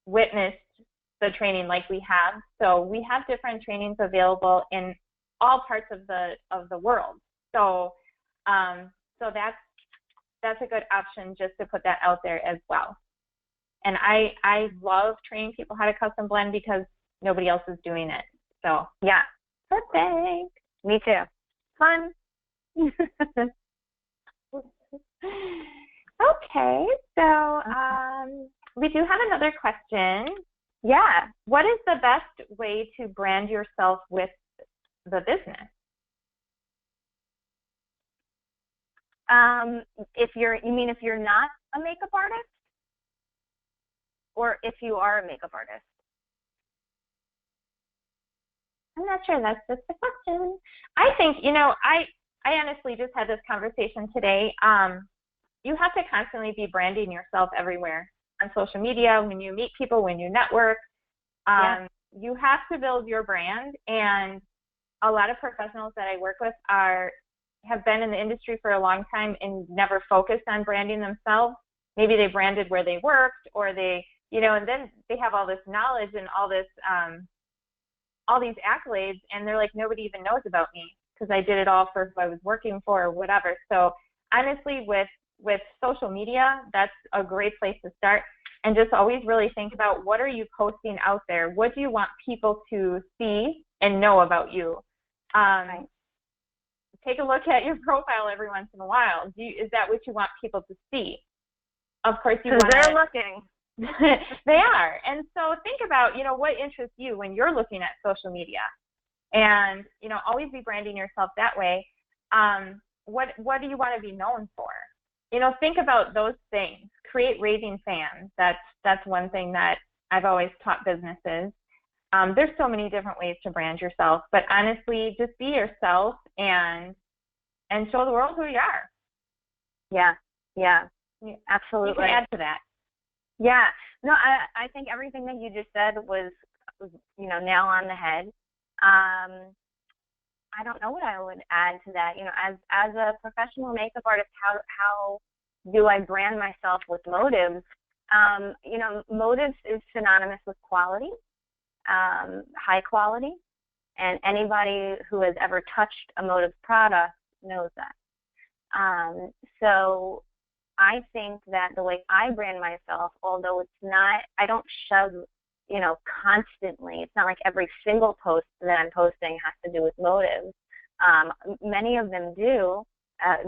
witnessed the training like we have. So we have different trainings available in all parts of the world. So so that's a good option, just to put that out there as well. And I love training people how to custom blend, because nobody else is doing it. So yeah, perfect. Me too. Fun. Okay, so we do have another question. Yeah. What is the best way to brand yourself with the business? If you're not a makeup artist, or if you are a makeup artist? not sure. That's just the question. I think, I honestly just had this conversation today. You have to constantly be branding yourself everywhere on social media, when you meet people, when you network. You have to build your brand. And a lot of professionals that I work with have been in the industry for a long time and never focused on branding themselves. Maybe they branded where they worked, or they, and then they have all this knowledge and all these accolades, and they're like, nobody even knows about me because I did it all for who I was working for or whatever. So honestly, with social media, that's a great place to start. And just always really think about, what are you posting out there? What do you want people to see and know about you? Right. Take a look at your profile every once in a while. Is that what you want people to see? Of course, they're looking. They are. And so think about, what interests you when you're looking at social media. And, always be branding yourself that way. What do you want to be known for? Think about those things. Create raving fans. That's one thing that I've always taught businesses. There's so many different ways to brand yourself, but honestly, just be yourself and show the world who you are. Yeah, absolutely. You can add to that. Yeah, no, I think everything that you just said was nail on the head. I don't know what I would add to that. As a professional makeup artist, how do I brand myself with motives? Motives is synonymous with quality, high quality, and anybody who has ever touched a Motives product knows that. So I think that the way I brand myself, although it's not, I don't shove, constantly. It's not like every single post that I'm posting has to do with motives. Many of them do,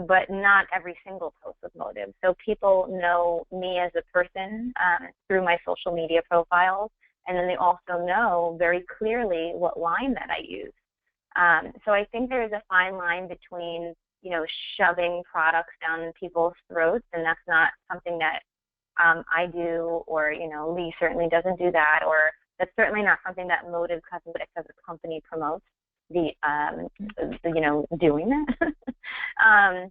but not every single post with motives. So people know me as a person through my social media profiles, and then they also know very clearly what line that I use. So I think there's a fine line between shoving products down people's throats, and that's not something that I do, or, Lee certainly doesn't do that, or that's certainly not something that Motive Cosmetics as a company promotes, doing that.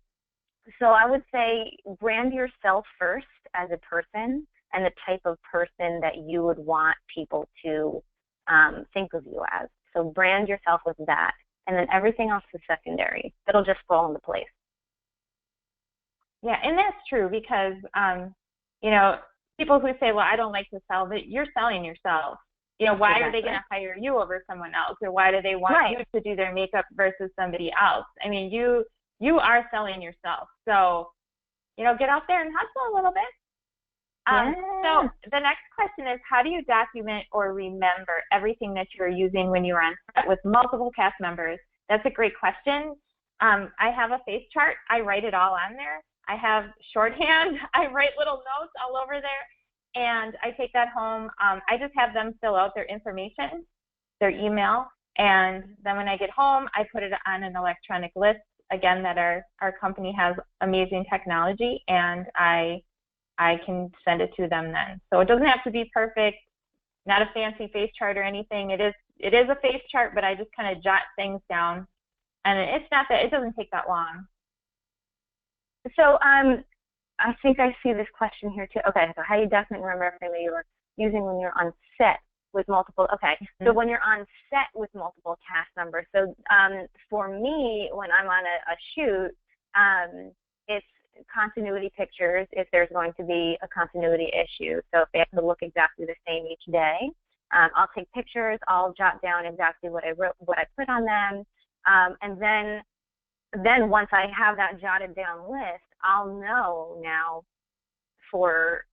So I would say brand yourself first as a person and the type of person that you would want people to think of you as. So brand yourself with that. And then everything else is secondary. It'll just fall into place. Yeah, and that's true because, people who say, well, I don't like to sell, but you're selling yourself. Why are they going to hire you over someone else? Or why do they want you to do their makeup versus somebody else? I mean, you are selling yourself. So, get out there and hustle a little bit. So the next question is, how do you document or remember everything that you're using when you're on set with multiple cast members? That's a great question. I have a face chart. I write it all on there. I have shorthand. I write little notes all over there, and I take that home. I just have them fill out their information, their email, and then when I get home, I put it on an electronic list, again, that our company has amazing technology, and I can send it to them then. So it doesn't have to be perfect, not a fancy face chart or anything. It is a face chart, but I just kind of jot things down, and it doesn't take that long. So I think I see this question here too. Okay, so how do you document and remember everything that you were using when you're on set with multiple, okay. Mm-hmm. So when you're on set with multiple cast members, so for me, when I'm on a shoot, it's continuity pictures if there's going to be a continuity issue. So if they have to look exactly the same each day, I'll take pictures, I'll jot down exactly what I wrote, what I put on them, and then once I have that jotted down list, I'll know now for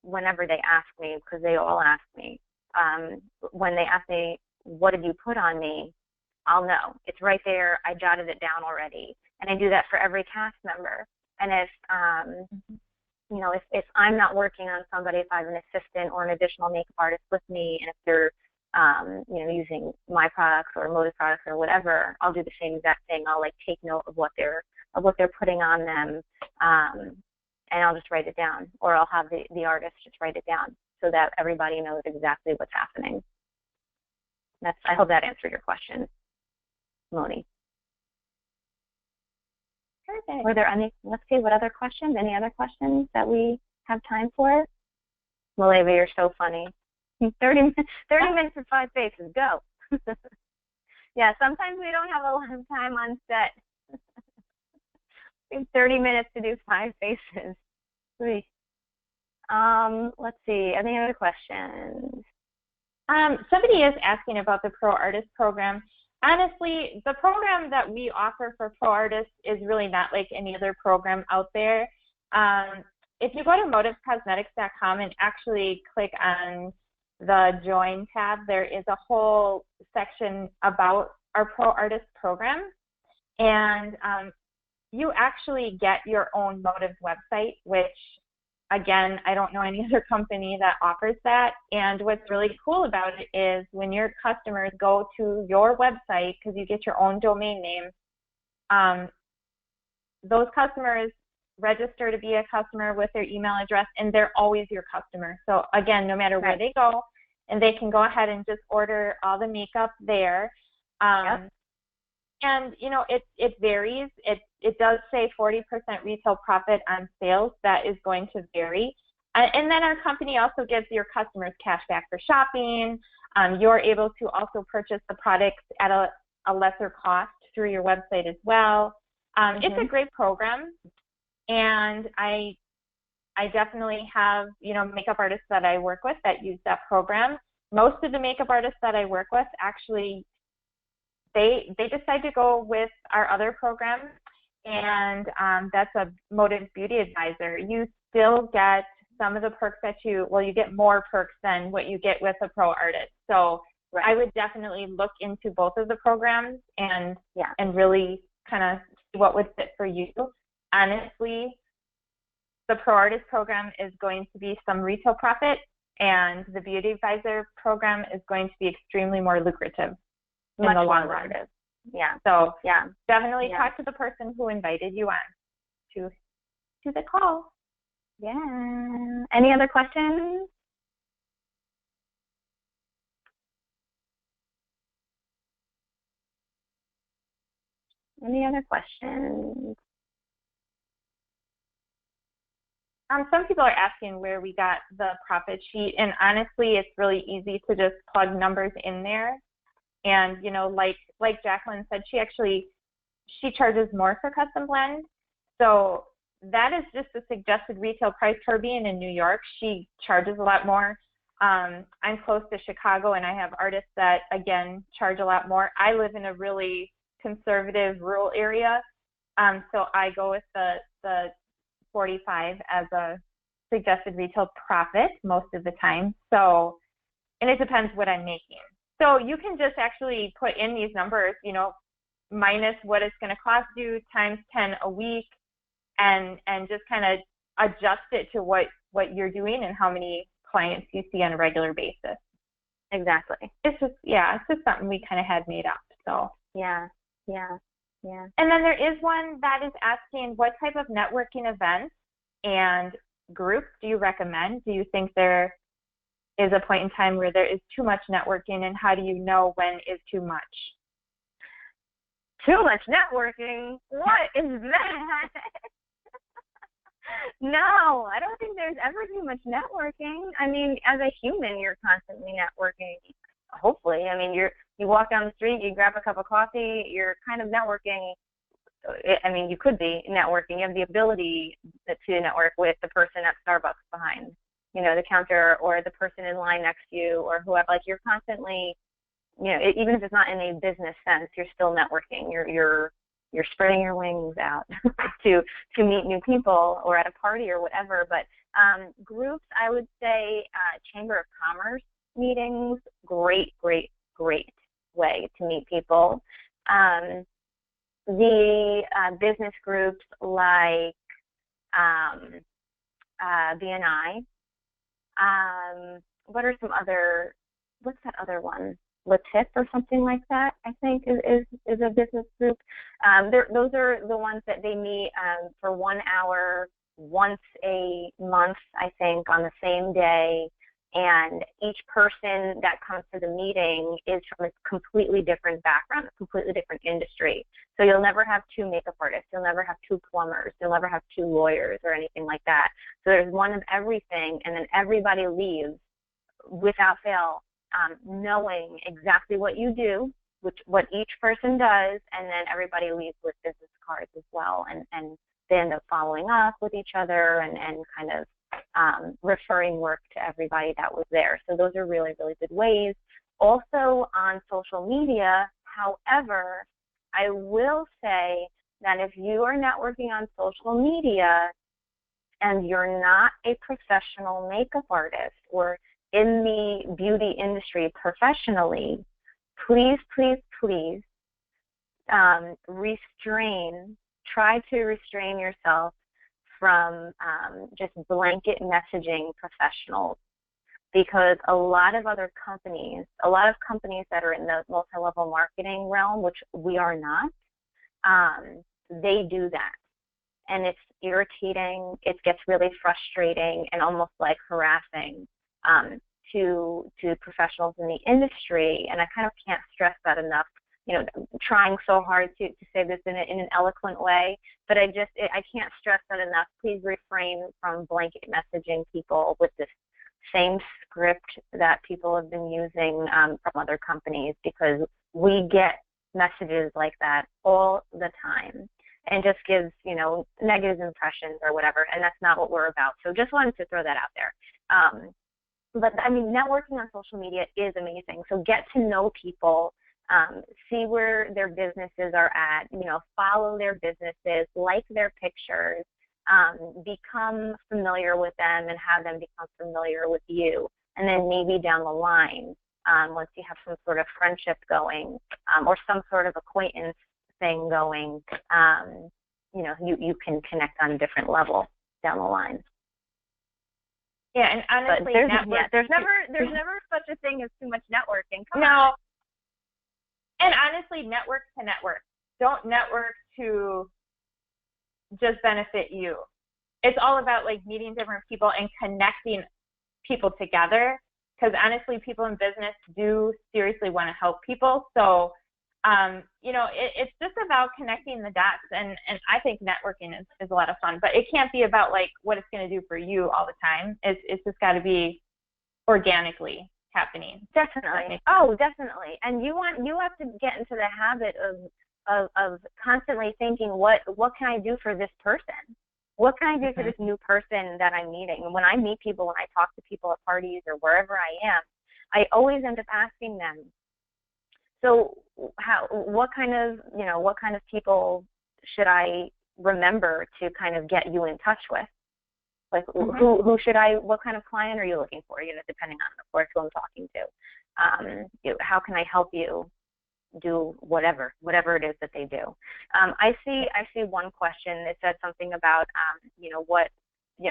whenever they ask me, because they all ask me, when they ask me, what did you put on me, I'll know. It's right there. I jotted it down already. And I do that for every cast member. And if I'm not working on somebody, if I have an assistant or an additional makeup artist with me, and if they're using my products or Motive products or whatever, I'll do the same exact thing. I'll take note of what they're putting on them, and I'll just write it down, or I'll have the artist just write it down so that everybody knows exactly what's happening. I hope that answered your question, Moni. Perfect. Were there any, let's see, what other questions? Any other questions that we have time for? Maleva, you're so funny. 30 minutes and 5 faces, go. Yeah, sometimes we don't have a lot of time on set. We have 30 minutes to do 5 faces. Let's see, any other questions? Somebody is asking about the Pro Artist program. Honestly, the program that we offer for Pro Artists is really not like any other program out there. If you go to motivescosmetics.com and actually click on the Join tab, there is a whole section about our Pro Artist program. And you actually get your own Motives website, which, again, I don't know any other company that offers that. And what's really cool about it is when your customers go to your website, because you get your own domain name, those customers register to be a customer with their email address, and they're always your customer. So again, no matter where they go, and they can go ahead and just order all the makeup there. And you know, it varies. It does say 40% retail profit on sales. That is going to vary. And then our company also gives your customers cash back for shopping. You're able to also purchase the products at a lesser cost through your website as well. It's a great program, and I definitely have, you know, makeup artists that I work with that use that program. Most of the makeup artists that I work with actually, they decide to go with our other program, and that's a Motives Beauty Advisor. You still get some of the perks that you get more perks than what you get with a Pro Artist. So I would definitely look into both of the programs and really kind of see what would fit for you. Honestly, the Pro Artist program is going to be some retail profit, and the Beauty Advisor program is going to be extremely more lucrative in the long run. Yeah. So definitely talk to the person who invited you on to the call. Yeah. Any other questions? Any other questions? Some people are asking where we got the profit sheet, and honestly, it's really easy to just plug numbers in there. And, you know, like Jacqueline said, she charges more for custom blend. So that is just the suggested retail price. Her being in New York, she charges a lot more. I'm close to Chicago, and I have artists that, again, charge a lot more. I live in a really conservative rural area, so I go with the 45 as a suggested retail profit most of the time. So, and it depends what I'm making. So you can just actually put in these numbers, you know, minus what it's going to cost you times 10 a week, and just kind of adjust it to what you're doing and how many clients you see on a regular basis. Exactly. It's just something we kind of had made up. So yeah. And then there is one that is asking, what type of networking events and groups do you recommend? Do you think there is a point in time where there is too much networking, and how do you know when is too much? Too much networking? What is that? No, I don't think there's ever too much networking. I mean, as a human, you're constantly networking. Hopefully, I mean, you walk down the street, you grab a cup of coffee, you're kind of networking. I mean, you could be networking. You have the ability to network with the person at Starbucks behind, you know, the counter, or the person in line next to you, or whoever. Like, you're constantly, you know, even if it's not in a business sense, you're still networking. You're spreading your wings out to meet new people, or at a party or whatever. But groups, I would say Chamber of Commerce meetings, great way to meet people. The business groups like BNI. What are some other? What's that other one? Latif or something like that, I think is a business group. Those are the ones that they meet for 1 hour once a month, I think, on the same day. And each person that comes to the meeting is from a completely different background, a completely different industry. So you'll never have two makeup artists, you'll never have two plumbers, you'll never have two lawyers or anything like that. So there's one of everything, and then everybody leaves without fail knowing exactly what you do, what each person does, and then everybody leaves with business cards as well, and they end up following up with each other and kind of referring work to everybody that was there. So those are really, really good ways. Also on social media, however, I will say that if you are networking on social media and you're not a professional makeup artist or in the beauty industry professionally, please, please, please try to restrain yourself from just blanket messaging professionals, because a lot of companies that are in the multi-level marketing realm, which we are not, they do that. And it's irritating, it gets really frustrating and almost like harassing to professionals in the industry. And I kind of can't stress that enough. You know, trying so hard to say this in an eloquent way, but I can't stress that enough. Please refrain from blanket messaging people with this same script that people have been using from other companies, because we get messages like that all the time and just gives, you know, negative impressions or whatever, and that's not what we're about. So just wanted to throw that out there. But I mean, networking on social media is amazing. So get to know people. See where their businesses are at, you know, follow their businesses, like their pictures, become familiar with them and have them become familiar with you. And then maybe down the line, once you have some sort of friendship going, or some sort of acquaintance thing going, you know, you can connect on a different level down the line. Yeah, and honestly, there's never such a thing as too much networking. Come on. And honestly, network to network. Don't network to just benefit you. It's all about like meeting different people and connecting people together, because honestly, people in business do seriously want to help people. So, you know, it's just about connecting the dots, and I think networking is a lot of fun, but it can't be about like what it's going to do for you all the time. It's just got to be organically happening. Definitely. Oh, definitely. And you have to get into the habit of constantly thinking, what can I do for this person? What can I do for this new person that I'm meeting? And when I meet people, when I talk to people at parties or wherever I am, I always end up asking them, so what kind of people should I remember to kind of get you in touch with? Like, what kind of client are you looking for? You know, depending on, of course, who I'm talking to. How can I help you do whatever it is that they do? I see one question that said something about,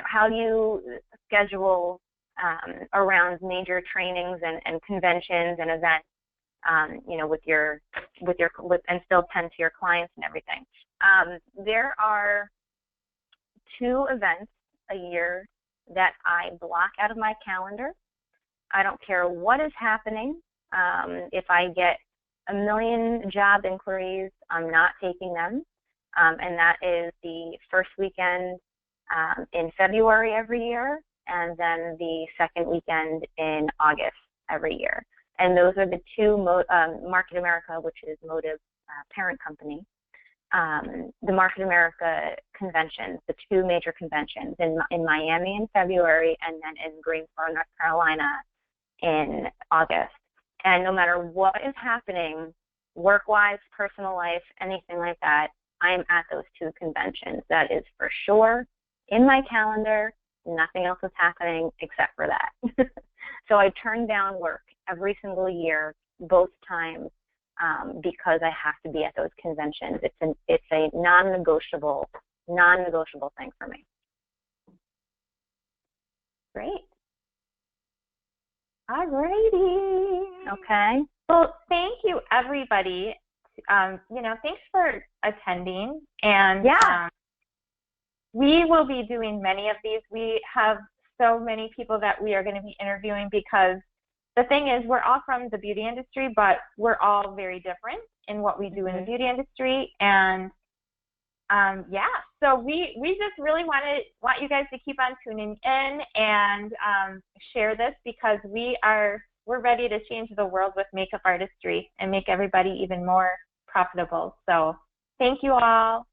how do you schedule around major trainings and conventions and events, and still tend to your clients and everything. There are 2 events a year that I block out of my calendar. I don't care what is happening. If I get a million job inquiries, I'm not taking them. And that is the first weekend in February every year, and then the second weekend in August every year. And those are the 2, Market America, which is Motive's parent company, the Market America conventions, the 2 major conventions in Miami in February, and then in Greensboro, North Carolina in August. And no matter what is happening, work-wise, personal life, anything like that, I am at those 2 conventions. That is for sure in my calendar. Nothing else is happening except for that. So I turn down work every single year, both times, because I have to be at those conventions. It's a non-negotiable thing for me. Great. All righty. Okay. Well, thank you, everybody. Thanks for attending. And we will be doing many of these. We have so many people that we are going to be interviewing, because the thing is, we're all from the beauty industry, but we're all very different in what we do in the beauty industry. And yeah, so we just really want you guys to keep on tuning in and share this, because we're ready to change the world with makeup artistry and make everybody even more profitable. So thank you all.